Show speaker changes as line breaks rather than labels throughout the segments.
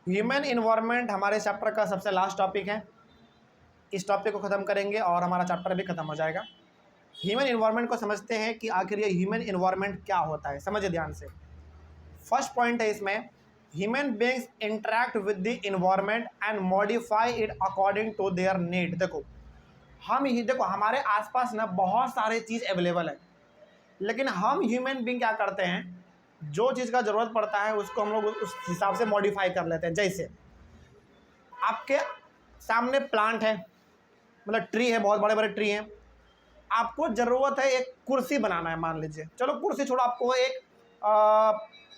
Human environment हमारे chapter का सबसे लास्ट टॉपिक है। इस टॉपिक को ख़त्म करेंगे और हमारा चैप्टर भी ख़त्म हो जाएगा। ह्यूमन इन्वायरमेंट को समझते हैं कि आखिर ये ह्यूमन इन्वायरमेंट क्या होता है। समझिए ध्यान से। फर्स्ट पॉइंट है इसमें, human beings interact with the environment and modify it according to their need. देखो हमारे आसपास ना बहुत सारे चीज़ अवेलेबल है, लेकिन हम ह्यूमन बींग क्या करते हैं, जो चीज़ का ज़रूरत पड़ता है उसको हम लोग उस हिसाब से मॉडिफाई कर लेते हैं। जैसे आपके सामने प्लांट है, मतलब ट्री है, बहुत बड़े बड़े ट्री हैं। आपको ज़रूरत है एक कुर्सी बनाना है, मान लीजिए, चलो कुर्सी छोड़ो, आपको एक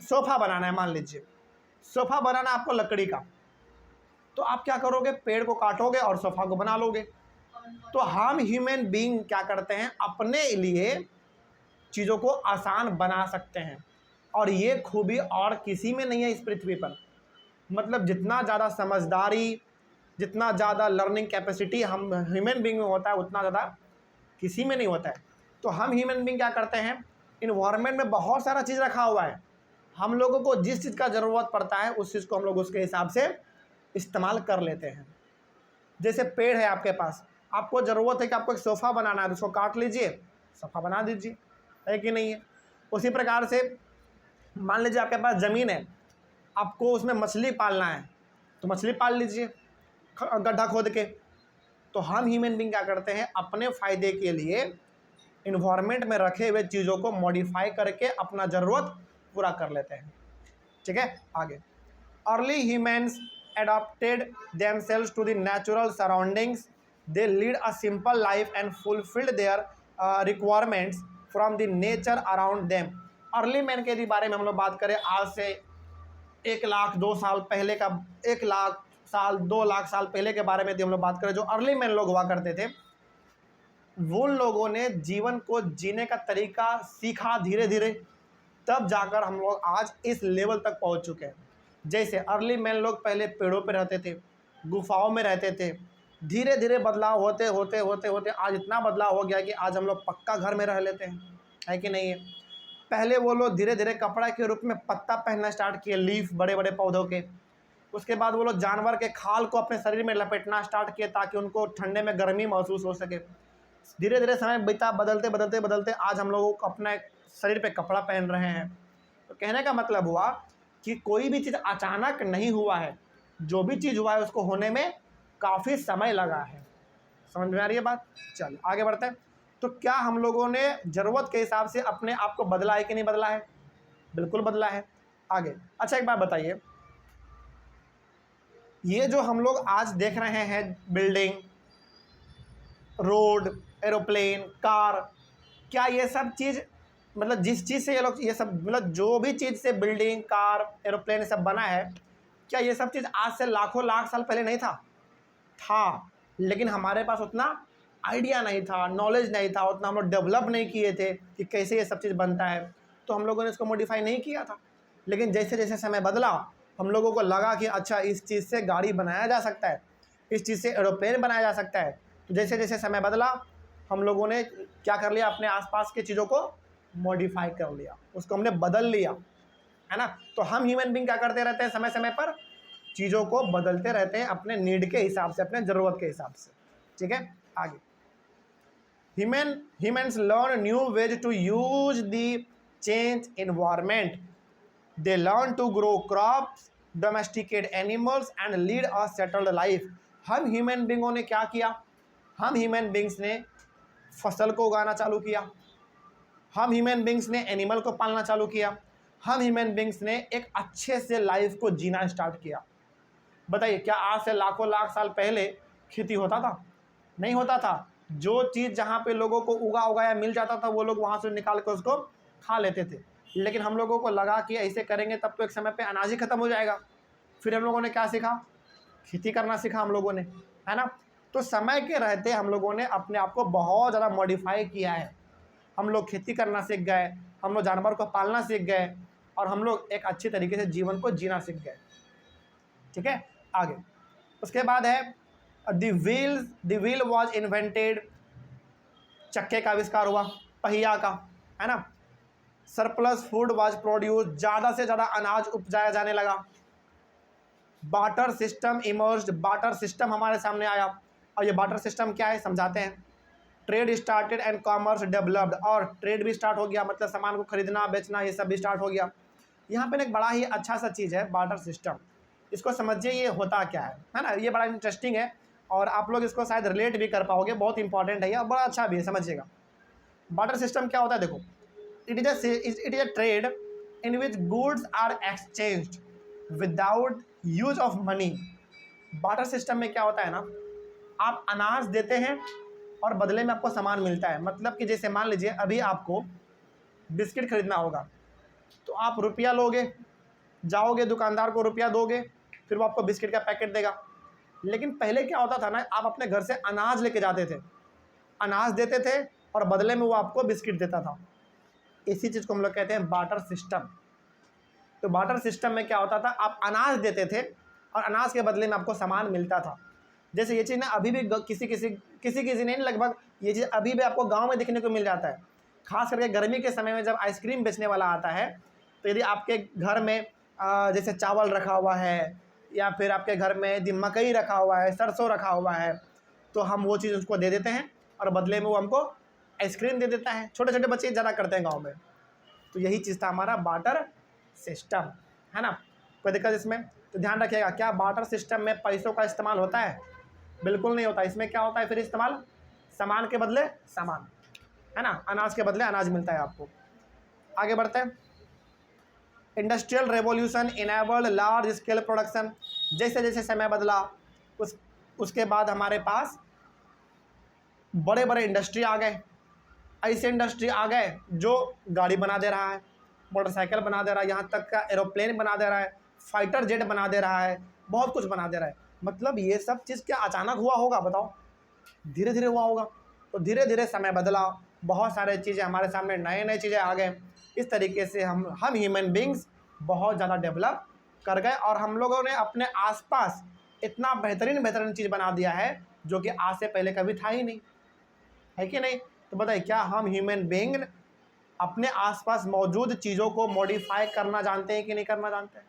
सोफ़ा बनाना है, मान लीजिए सोफ़ा बनाना है आपको लकड़ी का। तो आप क्या करोगे, पेड़ को काटोगे और सोफ़ा को बना लोगे। तो हम ह्यूमन बीइंग क्या करते हैं, अपने लिए चीज़ों को आसान बना सकते हैं, और ये खूबी और किसी में नहीं है इस पृथ्वी पर। मतलब जितना ज़्यादा समझदारी, जितना ज़्यादा लर्निंग कैपेसिटी हम ह्यूमन बीइंग में होता है, उतना ज़्यादा किसी में नहीं होता है। तो हम ह्यूमन बीइंग क्या करते हैं, इन्वायरमेंट में बहुत सारा चीज़ रखा हुआ है, हम लोगों को जिस चीज़ का ज़रूरत पड़ता है उस चीज़ को हम लोग उसके हिसाब से इस्तेमाल कर लेते हैं। जैसे पेड़ है आपके पास, आपको ज़रूरत है कि आपको एक सोफ़ा बनाना है, तो उसको काट लीजिए, सोफ़ा बना दीजिए, है कि नहीं है। उसी प्रकार से मान लीजिए आपके पास ज़मीन है, आपको उसमें मछली पालना है, तो मछली पाल लीजिए गड्ढा खोद के। तो हम ह्यूमन बीइंग क्या करते हैं, अपने फ़ायदे के लिए इन्वायरमेंट में रखे हुए चीज़ों को मॉडिफाई करके अपना ज़रूरत पूरा कर लेते हैं। ठीक है, आगे। Early humans adapted themselves to the natural surroundings. They lead a simple life and fulfilled their requirements from the nature around them. Early man के बारे में हम लोग बात करें, आज से 1 लाख 2 साल पहले का, 1 लाख साल 2 लाख साल पहले के बारे में यदि हम लोग बात करें, जो अर्ली मैन लोग हुआ करते थे, वो लोगों ने जीवन को जीने का तरीका सीखा धीरे धीरे, तब जाकर हम लोग आज इस लेवल तक पहुंच चुके हैं। जैसे अर्ली मैन लोग पहले पेड़ों पे रहते थे, गुफाओं में रहते थे, धीरे धीरे बदलाव होते होते होते होते आज इतना बदलाव हो गया कि आज हम लोग पक्का घर में रह लेते हैं, है कि नहीं है। पहले वो लोग धीरे धीरे कपड़ा के रूप में पत्ता पहनना स्टार्ट किए, लीफ बड़े बड़े पौधों के। उसके बाद वो लोग जानवर के खाल को अपने शरीर में लपेटना स्टार्ट किए ताकि उनको ठंडे में गर्मी महसूस हो सके। धीरे धीरे समय बीता, बदलते बदलते बदलते आज हम लोग अपना शरीर पे कपड़ा पहन रहे हैं। तो कहने का मतलब हुआ कि कोई भी चीज़ अचानक नहीं हुआ है, जो भी चीज़ हुआ है उसको होने में काफ़ी समय लगा है। समझ में आ रही है बात। चल आगे बढ़ते हैं। तो क्या हम लोगों ने ज़रूरत के हिसाब से अपने आप को बदला है कि नहीं बदला है? बिल्कुल बदला है। आगे, अच्छा एक बात बताइए, ये जो हम लोग आज देख रहे हैं, बिल्डिंग, रोड, एरोप्लेन, कार, क्या ये सब चीज़, मतलब जिस चीज़ से ये लोग, ये सब मतलब जो भी चीज़ से बिल्डिंग, कार, एरोप्लेन सब बना है, क्या ये सब चीज़ आज से लाखों लाख साल पहले नहीं था, लेकिन हमारे पास उतना आइडिया नहीं था, नॉलेज नहीं था, उतना हम लोग डेवलप नहीं किए थे कि कैसे ये सब चीज़ बनता है, तो हम लोगों ने इसको मॉडिफाई नहीं किया था। लेकिन जैसे जैसे समय बदला, हम लोगों को लगा कि अच्छा इस चीज़ से गाड़ी बनाया जा सकता है, इस चीज़ से एरोप्लेन बनाया जा सकता है। तो जैसे जैसे समय बदला, हम लोगों ने क्या कर लिया, अपने आसपास की चीज़ों को मॉडिफाई कर लिया, उसको हमने बदल लिया, है ना। तो हम ह्यूमन बीइंग क्या करते रहते हैं, समय समय पर चीज़ों को बदलते रहते हैं अपने नीड के हिसाब से, अपने ज़रूरत के हिसाब से। ठीक है, आगे। Humans learn new ways to use the change environment. They learn to grow crops, domesticate animals and lead a settled life. हम ह्यूमन बींगों ने क्या किया, हम ह्यूमन बींग्स ने फसल को उगाना चालू किया, हम ह्यूमन बींग्स ने एनिमल को पालना चालू किया, हम ह्यूमन बींग्स ने एक अच्छे से लाइफ को जीना स्टार्ट किया। बताइए, क्या आज से लाखों लाख साल पहले खेती होता था? नहीं होता था। जो चीज़ जहाँ पे लोगों को उगाया मिल जाता था, वो लोग वहाँ से निकाल कर उसको खा लेते थे। लेकिन हम लोगों को लगा कि ऐसे करेंगे तब तो एक समय पे अनाज ही ख़त्म हो जाएगा। फिर हम लोगों ने क्या सीखा, खेती करना सीखा हम लोगों ने, है ना। तो समय के रहते हम लोगों ने अपने आप को बहुत ज़्यादा मॉडिफाई किया है। हम लोग खेती करना सीख गए, हम लोग जानवर को पालना सीख गए, और हम लोग एक अच्छी तरीके से जीवन को जीना सीख गए। ठीक है, आगे। उसके बाद है द व्हील वॉज इन्वेंटेड, चक्के का आविष्कार हुआ, पहिया का, है ना। सरप्लस फूड वाज प्रोड्यूस, ज़्यादा से ज़्यादा अनाज उपजाया जाने लगा। Barter system emerged, barter system हमारे सामने आया। और ये बार्टर सिस्टम क्या है समझाते हैं। Trade started and commerce developed, और ट्रेड भी स्टार्ट हो गया, मतलब सामान को खरीदना बेचना ये सब भी स्टार्ट हो गया। यहाँ पे एक बड़ा ही अच्छा सा चीज़ है बार्टर सिस्टम, इसको समझिए ये होता क्या है ना। ये बड़ा इंटरेस्टिंग है और आप लोग इसको शायद रिलेट भी कर पाओगे, बहुत इंपॉर्टेंट है ये और बड़ा अच्छा भी है, समझिएगा। बार्टर सिस्टम क्या होता है देखो, it is a trade in which goods are exchanged without use of money. Barter system में क्या होता है ना, आप अनाज देते हैं और बदले में आपको सामान मिलता है। मतलब कि जैसे मान लीजिए अभी आपको बिस्किट खरीदना होगा तो आप रुपया लोगे, जाओगे दुकानदार को रुपया दोगे, फिर वो आपको बिस्किट का पैकेट देगा। लेकिन पहले क्या होता था ना, आप अपने घर से अनाज लेके जाते थे, अनाज देते थे और बदले में वो आपको बिस्किट देता था। इसी चीज़ को हम लोग कहते हैं बार्टर सिस्टम। तो बार्टर सिस्टम में क्या होता था, आप अनाज देते थे और अनाज के बदले में आपको सामान मिलता था। जैसे ये चीज़ ना अभी भी किसी नहीं, लगभग ये चीज़ अभी भी आपको गांव में देखने को मिल जाता है। खास करके गर्मी के समय में जब आइसक्रीम बेचने वाला आता है, तो यदि आपके घर में जैसे चावल रखा हुआ है या फिर आपके घर में यदि मकई रखा हुआ है, सरसों रखा हुआ है, तो हम वो चीज़ उसको दे देते हैं और बदले में वो हमको आइसक्रीम दे देता है। छोटे छोटे बच्चे ज़्यादा करते हैं गाँव में। तो यही चीज़ था हमारा बार्टर सिस्टम, है ना। कोई दिक्कत इसमें? तो ध्यान रखिएगा, क्या बार्टर सिस्टम में पैसों का इस्तेमाल होता है? बिल्कुल नहीं होता। इसमें क्या होता है फिर इस्तेमाल, सामान के बदले सामान, है ना, अनाज के बदले अनाज मिलता है आपको। आगे बढ़ते हैं। Industrial revolution enabled large scale production. जैसे जैसे समय बदला उसके बाद हमारे पास बड़े बड़े इंडस्ट्री आ गए। ऐसे इंडस्ट्री आ गए जो गाड़ी बना दे रहा है, मोटरसाइकिल बना दे रहा है, यहाँ तक का एरोप्लेन बना दे रहा है, फाइटर जेट बना दे रहा है, बहुत कुछ बना दे रहा है। मतलब ये सब चीज़ क्या अचानक हुआ होगा बताओ? धीरे धीरे हुआ होगा। तो धीरे धीरे समय बदला, बहुत सारे चीज़ें हमारे सामने नए नए चीज़ें आ गए। इस तरीके से हम ह्यूमन बींग्स बहुत ज़्यादा डेवलप कर गए और हम लोगों ने अपने आसपास इतना बेहतरीन चीज़ बना दिया है जो कि आज से पहले कभी था ही नहीं, है कि नहीं? तो बताइए, क्या हम ह्यूमन बींग अपने आसपास मौजूद चीज़ों को मॉडिफाई करना जानते हैं कि नहीं करना जानते हैं?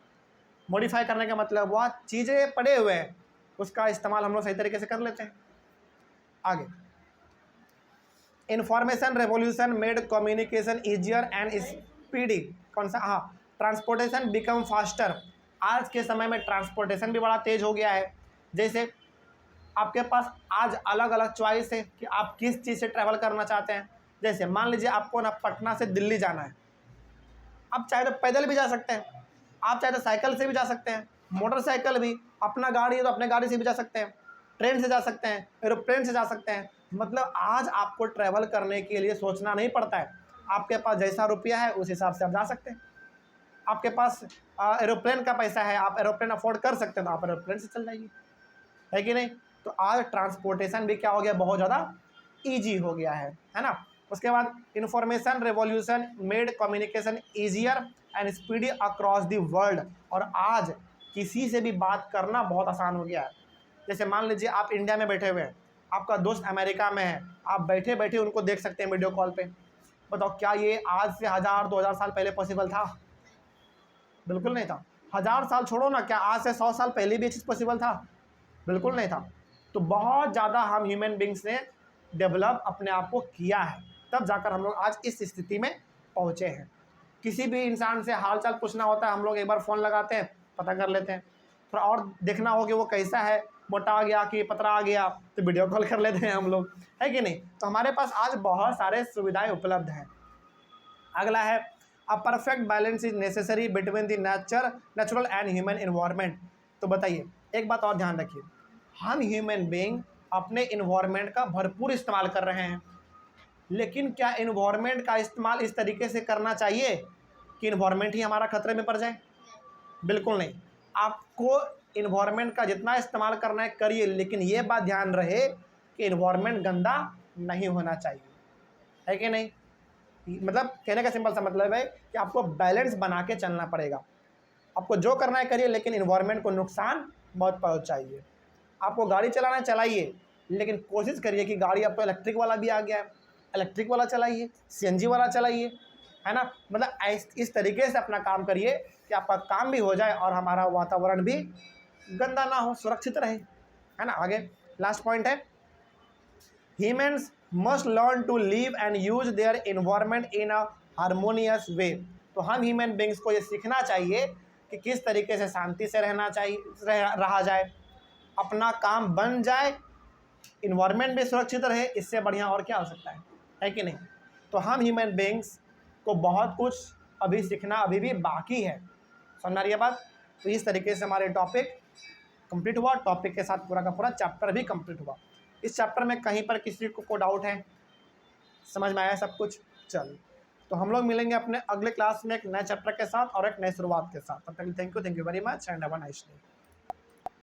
मॉडिफाई करने का मतलब वह चीज़ें पड़े हुए हैं उसका इस्तेमाल हम लोग सही तरीके से कर लेते हैं। आगे, information revolution made communication easier and speedy. कौन सा? हाँ, ट्रांसपोर्टेशन बिकम फास्टर। आज के समय में ट्रांसपोर्टेशन भी बड़ा तेज हो गया है। जैसे आपके पास आज अलग अलग चॉइस है कि आप किस चीज़ से ट्रैवल करना चाहते हैं। जैसे मान लीजिए आपको ना पटना से दिल्ली जाना है, आप चाहे तो पैदल भी जा सकते हैं, आप चाहे तो साइकिल से भी जा सकते हैं, मोटरसाइकिल भी, अपना गाड़ी है तो अपने गाड़ी से भी जा सकते हैं, ट्रेन से जा सकते हैं, एरोप्लेन से जा सकते हैं। मतलब आज आपको ट्रैवल करने के लिए सोचना नहीं पड़ता है। आपके पास जैसा रुपया है उस हिसाब से आप जा सकते हैं। आपके पास एरोप्लेन का पैसा है, आप एरोप्लेन अफोर्ड कर सकते हैं तो आप एरोप्लेन से चल जाइए, है कि नहीं? तो आज ट्रांसपोर्टेशन भी क्या हो गया, बहुत ज़्यादा ईजी हो गया है ना। उसके बाद information revolution made communication easier and speedy across the world. और आज किसी से भी बात करना बहुत आसान हो गया है। जैसे मान लीजिए आप इंडिया में बैठे हुए हैं, आपका दोस्त अमेरिका में है, आप बैठे बैठे उनको देख सकते हैं वीडियो कॉल पे। बताओ, क्या ये आज से 1000-2000 साल पहले पॉसिबल था? बिल्कुल नहीं था। 1000 साल छोड़ो ना, क्या आज से 100 साल पहले भी ये चीज़ पॉसिबल था? बिल्कुल नहीं था। तो बहुत ज़्यादा हम ह्यूमन बींग्स ने डेवलप अपने आप को किया है, तब जाकर हम लोग आज इस स्थिति में पहुँचे हैं। किसी भी इंसान से हाल चाल पूछना होता है, हम लोग एक बार फ़ोन लगाते हैं, पता कर लेते हैं। थोड़ा और देखना हो कि वो कैसा है, मोटा आ गया कि पतला आ गया, तो वीडियो कॉल कर लेते हैं हम लोग, है कि नहीं? तो हमारे पास आज बहुत सारे सुविधाएं उपलब्ध हैं। अगला है, a perfect balance is necessary between the natural and human environment. तो बताइए, एक बात और ध्यान रखिए, हम ह्यूमन बीइंग अपने इन्वायरमेंट का भरपूर इस्तेमाल कर रहे हैं, लेकिन क्या इन्वायरमेंट का इस्तेमाल इस तरीके से करना चाहिए कि इन्वायरमेंट ही हमारा खतरे में पड़ जाए? बिल्कुल नहीं। आपको इन्वायरमेंट का जितना इस्तेमाल करना है करिए, लेकिन ये बात ध्यान रहे कि इन्वायरमेंट गंदा नहीं होना चाहिए, है कि नहीं? मतलब कहने का सिंपल सा मतलब है कि आपको बैलेंस बना के चलना पड़ेगा। आपको जो करना है करिए, लेकिन इन्वायरमेंट को नुकसान मत पहुंचाइए। आपको गाड़ी चलाना है चलाइए, लेकिन कोशिश करिए कि गाड़ी, अब तो इलेक्ट्रिक वाला भी आ गया है, इलेक्ट्रिक वाला चलाइए, सीएनजी वाला चलाइए, है ना। मतलब इस तरीके से अपना काम करिए कि आपका काम भी हो जाए और हमारा वातावरण भी गंदा ना हो, सुरक्षित रहे, है ना। आगे लास्ट पॉइंट है, humans must learn to live and use their environment in a harmonious way. तो हम ह्यूमन बींग्स को ये सीखना चाहिए कि किस तरीके से शांति से रहना चाहिए, रहा जाए, अपना काम बन जाए, इन्वायरमेंट भी सुरक्षित रहे, इससे बढ़िया और क्या हो सकता है कि नहीं। तो हम ह्यूमन बींग्स को बहुत कुछ अभी सीखना अभी भी बाकी है, समझ रही है बात। तो इस तरीके से हमारे टॉपिक कंप्लीट हुआ, टॉपिक के साथ पूरा का पूरा चैप्टर भी कंप्लीट हुआ। इस चैप्टर में कहीं पर किसी को डाउट है, समझ में आया सब कुछ? चल, तो हम लोग मिलेंगे अपने अगले क्लास में एक नए चैप्टर के साथ और एक नई शुरुआत के साथ। तब तक thank you very much and have a nice day.